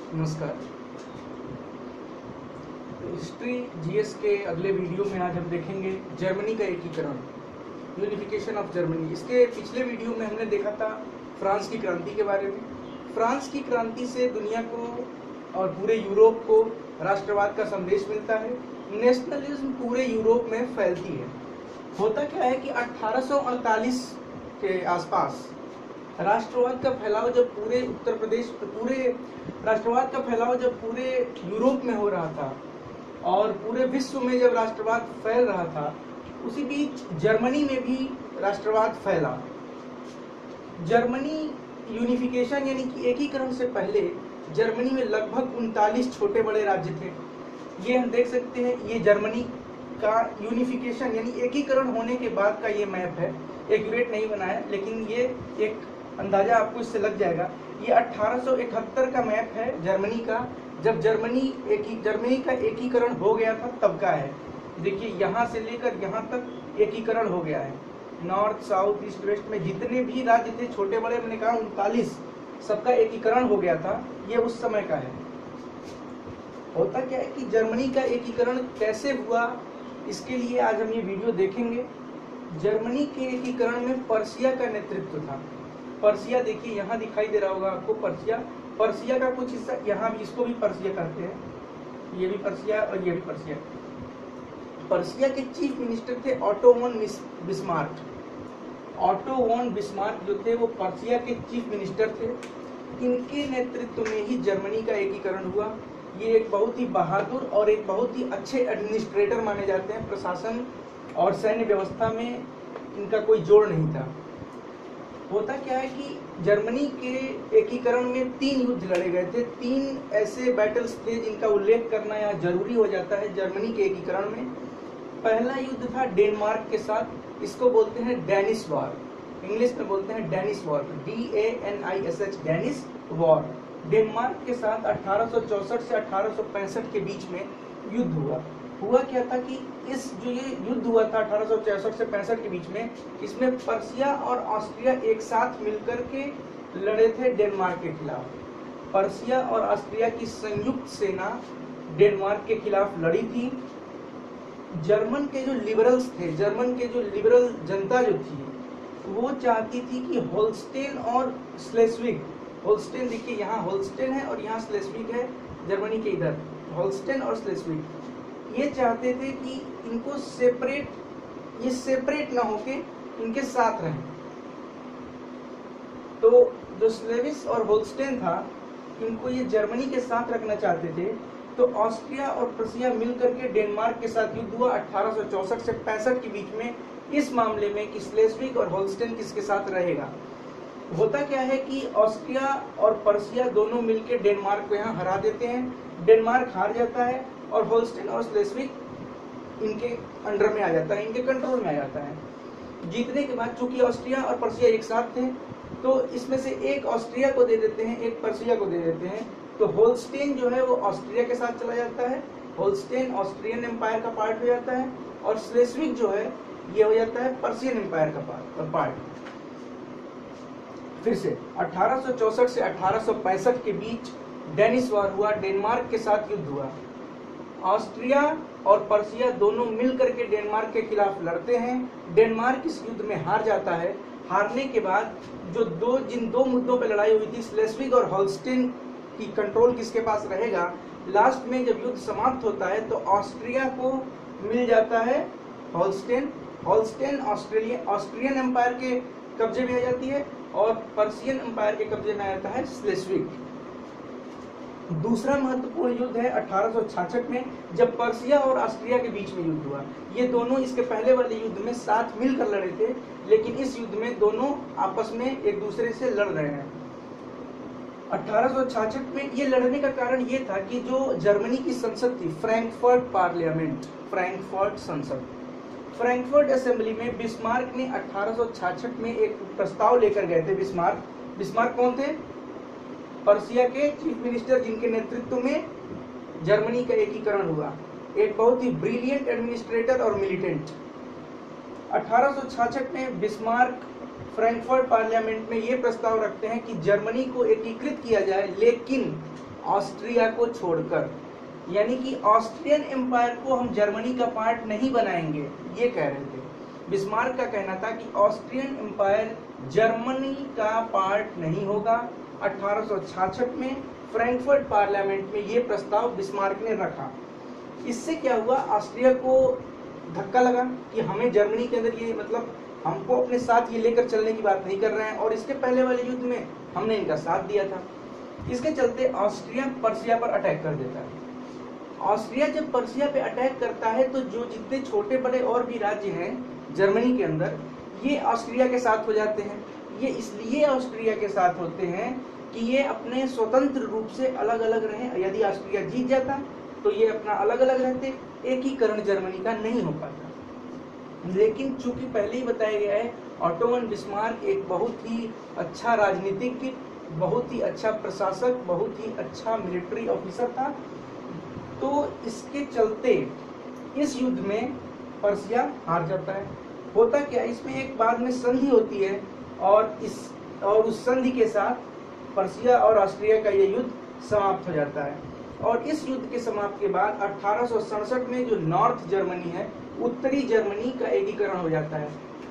नमस्कार। History GS के अगले वीडियो में आज हम देखेंगे जर्मनी का एकीकरण, यूनिफिकेशन ऑफ जर्मनी। इसके पिछले वीडियो में हमने देखा था फ्रांस की क्रांति के बारे में। फ्रांस की क्रांति से दुनिया को और पूरे यूरोप को राष्ट्रवाद का संदेश मिलता है। नेशनलिज्म पूरे यूरोप में फैलती है। होता क्या है कि 1848 के आसपास राष्ट्रवाद का फैलाव जब पूरे उत्तर प्रदेश पूरे राष्ट्रवाद का फैलाव जब पूरे यूरोप में हो रहा था और पूरे विश्व में जब राष्ट्रवाद फैल रहा था, उसी बीच जर्मनी में भी राष्ट्रवाद फैला। जर्मनी यूनिफिकेशन यानी कि एकीकरण से पहले जर्मनी में लगभग 39 छोटे बड़े राज्य थे। ये हम देख सकते हैं, ये जर्मनी का यूनिफिकेशन यानी एकीकरण होने के बाद का ये मैप है। एक्यूरेट नहीं बना है, लेकिन ये एक अंदाजा आपको इससे लग जाएगा। ये 1871 का मैप है जर्मनी का, जब जर्मनी का एकीकरण हो गया था तब का है। देखिए, यहाँ से लेकर यहाँ तक एकीकरण हो गया है। नॉर्थ, साउथ, ईस्ट, वेस्ट में जितने भी राज्य थे छोटे बड़े, मैंने कहा 39, सबका एकीकरण हो गया था। ये उस समय का है। होता क्या है कि जर्मनी का एकीकरण कैसे हुआ, इसके लिए आज हम ये वीडियो देखेंगे। जर्मनी के एकीकरण में पर्सिया का नेतृत्व था। पर्सिया देखिए यहाँ दिखाई दे रहा होगा आपको। पर्सिया का कुछ हिस्सा यहाँ भी, इसको भी पर्सिया कहते हैं। ये भी पर्सिया और ये भी पर्सिया। पर्सिया के चीफ मिनिस्टर थे Otto von Bismarck. Otto von Bismarck जो थे वो पर्सिया के चीफ मिनिस्टर थे। इनके नेतृत्व में ही जर्मनी का एकीकरण हुआ। ये एक बहुत ही बहादुर और एक बहुत ही अच्छे एडमिनिस्ट्रेटर माने जाते हैं। प्रशासन और सैन्य व्यवस्था में इनका कोई जोड़ नहीं था। होता क्या है कि जर्मनी के एकीकरण में 3 युद्ध लड़े गए थे। 3 ऐसे बैटल्स थे जिनका उल्लेख करना यहाँ जरूरी हो जाता है जर्मनी के एकीकरण में। पहला युद्ध था डेनमार्क के साथ। इसको बोलते हैं डेनिश वॉर, इंग्लिश में बोलते हैं Danish war, DANISH, Danish war. Denmark के साथ 1864 से 1865 के बीच में युद्ध हुआ क्या था कि इस जो ये युद्ध हुआ था 1864 से 65 के बीच में, इसमें पर्सिया और ऑस्ट्रिया एक साथ मिलकर के लड़े थे डेनमार्क के खिलाफ। पर्सिया और ऑस्ट्रिया की संयुक्त सेना डेनमार्क के खिलाफ लड़ी थी। जर्मन के जो लिबरल्स थे, जर्मन के जो लिबरल जनता जो थी, वो चाहती थी कि होल्स्टेन और स्लेस्विग, होल्स्टेन देखिए यहाँ होल्स्टेन है और यहाँ स्लेस्विग है, जर्मनी के इधर होल्स्टेन और स्लेस्विग, ये चाहते थे कि इनको सेपरेट ना होके इनके साथ रहें। तो जो स्लेविस और होल्स्टेन था, इनको ये जर्मनी के साथ रखना चाहते थे। तो ऑस्ट्रिया और प्रुसिया मिलकर के डेनमार्क के साथ युद्ध हुआ 1864 से 65 के बीच में, इस मामले में कि स्लेस्विग और होल्स्टेन किसके साथ रहेगा। होता क्या है कि ऑस्ट्रिया और पर्सिया दोनों मिलकर डेनमार्क को यहाँ हरा देते हैं। डेनमार्क हार जाता है और होल्स्टेन और स्लेस्विग इनके अंडर में आ जाता है, इनके कंट्रोल में आ जाता है। जीतने के बाद चूंकि ऑस्ट्रिया और पर्सिया एक साथ थे, तो इसमें से एक ऑस्ट्रिया को दे देते हैं, एक पर्सिया को दे देते हैं। तो होल्स्टेन जो है वो ऑस्ट्रिया के साथ चला जाता है, होल्स्टेन ऑस्ट्रियन एम्पायर का पार्ट हो जाता है, और स्लेस्विग जो है ये हो जाता है पर्सियन एम्पायर का पार्ट। फिर से 1864 से 1865 के बीच डेनिश वॉर हुआ, डेनमार्क के साथ युद्ध हुआ। ऑस्ट्रिया और पर्सिया दोनों मिलकर के डेनमार्क के खिलाफ लड़ते हैं। डेनमार्क इस युद्ध में हार जाता है। हारने के बाद जिन दो मुद्दों पर लड़ाई हुई थी, स्लेस्विग और होल्स्टेन की कंट्रोल किसके पास रहेगा, लास्ट में जब युद्ध समाप्त होता है तो ऑस्ट्रिया को मिल जाता है होल्स्टेन ऑस्ट्रियन एम्पायर के कब्जे में आ जाती है और पर्सियन एम्पायर के कब्जे में आ जाता है स्लेस्विग। दूसरा महत्वपूर्ण युद्ध है 1866 में, जब पर्सिया और ऑस्ट्रिया के बीच में युद्ध हुआ। ये दोनों इसके पहले वाले युद्ध में साथ मिलकर लड़े थे, लेकिन इस युद्ध में दोनों आपस में एक दूसरे से लड़ रहे हैं। 1866 में ये लड़ने का कारण ये था कि जो जर्मनी की संसद थी, फ्रैंकफर्ट पार्लियामेंट, फ्रैंकफर्ट संसद, फ्रैंकफर्ट असेंबली में बिस्मार्क ने 1866 में एक प्रस्ताव लेकर गए थे। बिस्मार्क कौन थे? पर्सिया के चीफ मिनिस्टर, जिनके नेतृत्व में जर्मनी का एकीकरण हुआ। एक बहुत ही ब्रिलियंट एडमिनिस्ट्रेटर और मिलिटेंट। 1866 में बिस्मार्क फ्रैंकफर्ट पार्लियामेंट में ये प्रस्ताव रखते हैं कि जर्मनी को एकीकृत किया जाए, लेकिन ऑस्ट्रिया को छोड़कर, यानी कि ऑस्ट्रियन एम्पायर को हम जर्मनी का पार्ट नहीं बनाएंगे, ये कह रहे थे। बिस्मार्क का कहना था कि ऑस्ट्रियन एम्पायर जर्मनी का पार्ट नहीं होगा। 1866 में फ्रैंकफर्ट पार्लियामेंट में ये प्रस्ताव बिस्मार्क ने रखा। इससे क्या हुआ, ऑस्ट्रिया को धक्का लगा कि हमें जर्मनी के अंदर ये, मतलब हमको अपने साथ ये लेकर चलने की बात नहीं कर रहे हैं, और इसके पहले वाले युद्ध में हमने इनका साथ दिया था। इसके चलते ऑस्ट्रिया पर्सिया पर अटैक कर देता है। ऑस्ट्रिया जब पर्सिया पे अटैक करता है तो जो जितने छोटे बड़े और भी राज्य हैं जर्मनी के अंदर, ये ऑस्ट्रिया के साथ हो जाते हैं। ये इसलिए ऑस्ट्रिया के साथ होते हैं कि ये अपने स्वतंत्र रूप से अलग अलग रहे। यदि ऑस्ट्रिया जीत जाता तो ये अपना अलग अलग रहते, एकीकरण जर्मनी का नहीं हो पाता। लेकिन चूंकि पहले ही बताया गया है, ऑटोमन बिस्मार्क एक बहुत ही अच्छा राजनीतिज्ञ, बहुत ही अच्छा प्रशासक, बहुत ही अच्छा मिलिट्री ऑफिसर था, तो इसके चलते इस युद्ध में पर्सिया हार जाता है। होता क्या, इसमें एक बाद में संधि होती है, और उस संधि के साथ पर्सिया और ऑस्ट्रिया का ये युद्ध समाप्त हो जाता है। और इस युद्ध के समाप्त के बाद 1867 में जो नॉर्थ जर्मनी है, उत्तरी जर्मनी का एकीकरण हो जाता है।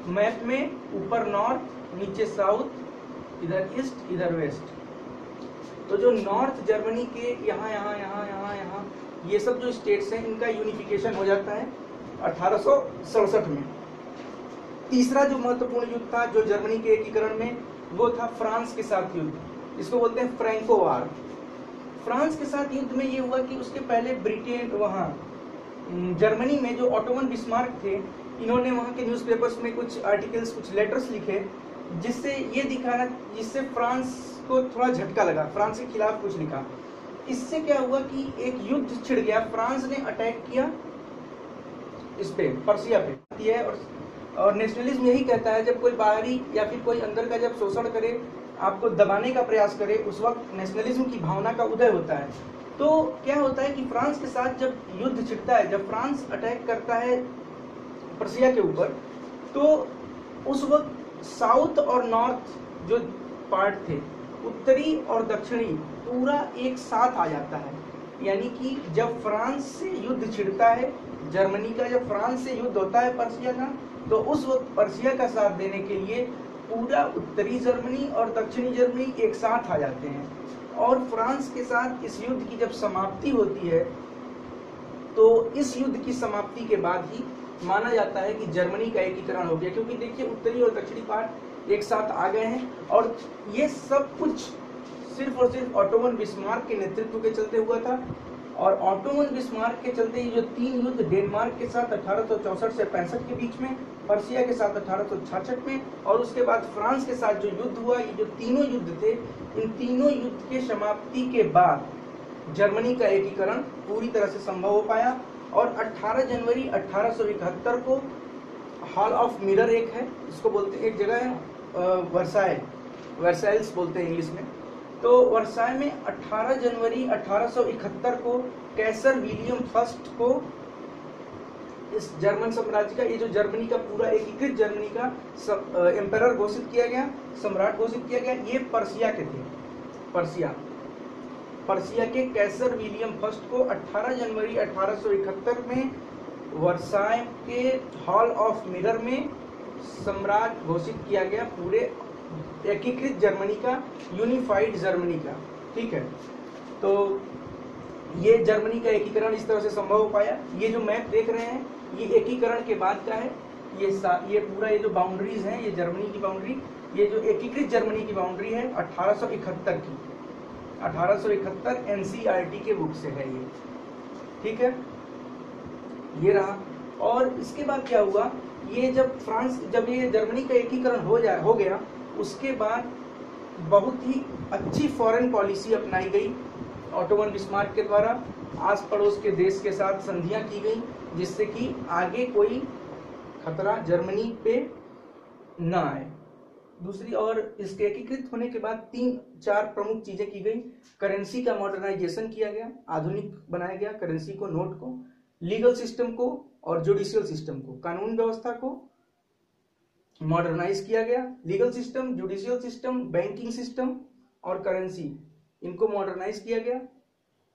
मैप में ऊपर नॉर्थ, नीचे साउथ, इधर ईस्ट, इधर वेस्ट। तो जो नॉर्थ जर्मनी के यहाँ यहाँ यहाँ यहाँ यहाँ ये सब जो स्टेट्स हैं, इनका यूनिफिकेशन हो जाता है 1867 में। तीसरा जो महत्वपूर्ण युद्ध था जो जर्मनी के एकीकरण में, वो था फ्रांस के साथ युद्ध, इसको बोलते हैं फ्रैंको वार। फ्रांस के साथ युद्ध में ये हुआ कि उसके पहले ब्रिटेन, वहाँ जर्मनी में जो ऑटोमन बिस्मार्क थे, इन्होंने वहाँ के न्यूज़पेपर्स में कुछ आर्टिकल्स, कुछ लेटर्स लिखे, जिससे फ्रांस को थोड़ा झटका लगा, फ्रांस के खिलाफ कुछ लिखा। इससे क्या हुआ कि एक युद्ध छिड़ गया। फ्रांस ने अटैक किया इस पे, पर्सिया पे। और नेशनलिज्म यही कहता है, जब कोई बाहरी या फिर कोई अंदर का जब शोषण करे, आपको दबाने का प्रयास करे, उस वक्त नेशनलिज्म की भावना का उदय होता है। तो क्या होता है कि फ्रांस के साथ जब युद्ध छिड़ता है, जब फ्रांस अटैक करता है पर्सिया के ऊपर, तो उस वक्त साउथ और नॉर्थ जो पार्ट थे, उत्तरी और दक्षिणी, पूरा एक साथ आ जाता है। यानी कि जब फ्रांस से युद्ध छिड़ता है जर्मनी का, जब फ्रांस से युद्ध होता है पर्सिया का, तो उस वक्त पर्सिया का साथ देने के लिए पूरा उत्तरी जर्मनी और दक्षिणी जर्मनी एक साथ आ जाते हैं। और फ्रांस के साथ इस युद्ध की जब समाप्ति होती है, तो इस युद्ध की समाप्ति के बाद ही माना जाता है कि जर्मनी का एकीकरण हो गया। क्योंकि देखिए, उत्तरी और दक्षिणी पार्ट एक साथ आ गए हैं, और ये सब कुछ सिर्फ और सिर्फ ऑटोमन बिस्मार्क के नेतृत्व के चलते हुआ था। और ऑटोमन बिस्मार्क के चलते ये जो 3 युद्ध, डेनमार्क के साथ 1864 से 65 के बीच में, पर्सिया के साथ 1866 में, और उसके बाद फ्रांस के साथ जो युद्ध हुआ, ये जो तीनों युद्ध थे, इन तीनों युद्ध के समाप्ति के बाद जर्मनी का एकीकरण पूरी तरह से संभव हो पाया। और 18 जनवरी 1871 को हॉल ऑफ मिरर एक है, इसको बोलते हैं, एक जगह है वर्साइल्स बोलते हैं इंग्लिश में। तो वर्साय में 18 जनवरी 1871 को कैसर विलियम फर्स्ट को इस जर्मन साम्राज्य का, ये जो जर्मनी का पूरा एकीकृत जर्मनी का एम्परर घोषित किया गया, सम्राट घोषित किया गया। ये पर्सिया के थे, पर्सिया के कैसर विलियम फर्स्ट को 18 जनवरी 1871 में वर्साय के हॉल ऑफ मिरर में सम्राट घोषित किया गया पूरे एकीकृत जर्मनी का, यूनिफाइड जर्मनी का। ठीक है, तो ये जर्मनी का एकीकरण इस तरह से संभव हो पाया। ये जो मैप देख रहे हैं, ये एकीकरण के बाद का है। ये पूरा ये जो बाउंड्रीज हैं, ये जर्मनी की बाउंड्री, ये जो एकीकृत जर्मनी की बाउंड्री है 1871 की, 1871 एनसीईआरटी के बुक से है ये। ठीक है, ये रहा। और इसके बाद क्या हुआ, ये जब ये जर्मनी का एकीकरण हो गया, उसके बाद बहुत ही अच्छी फॉरेन पॉलिसी अपनाई गई ऑटोमन बिस्मार्क के द्वारा। आस पड़ोस के देश के साथ संधियां की गई, जिससे कि आगे कोई खतरा जर्मनी पे न आए। दूसरी ओर इसके एकीकृत होने के बाद 3-4 प्रमुख चीजें की गई। करेंसी का मॉडर्नाइजेशन किया गया, आधुनिक बनाया गया करेंसी को, नोट को, लीगल सिस्टम को और जुडिशियल सिस्टम को, कानून व्यवस्था को मॉडर्नाइज किया गया। Legal system, judicial system, banking system और करेंसी, इनको मॉडर्नाइज किया गया।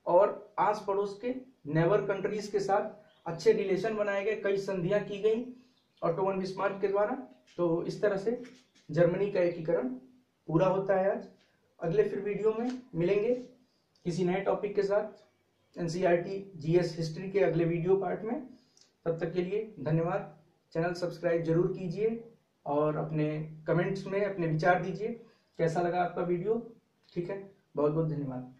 और आस पड़ोस के नेबर कंट्रीज के साथ अच्छे रिलेशन बनाए गए, कई संधियां की गई ऑटो वन बिस्मार्क के द्वारा। तो इस तरह से जर्मनी का एकीकरण पूरा होता है आज। अगले फिर वीडियो में मिलेंगे किसी नए टॉपिक के साथ, एनसीईआरटी जीएस हिस्ट्री के अगले वीडियो पार्ट में। तब तक के लिए धन्यवाद। चैनल सब्सक्राइब जरूर कीजिए और अपने कमेंट्स में अपने विचार दीजिए कैसा लगा आपका वीडियो। ठीक है, बहुत बहुत धन्यवाद।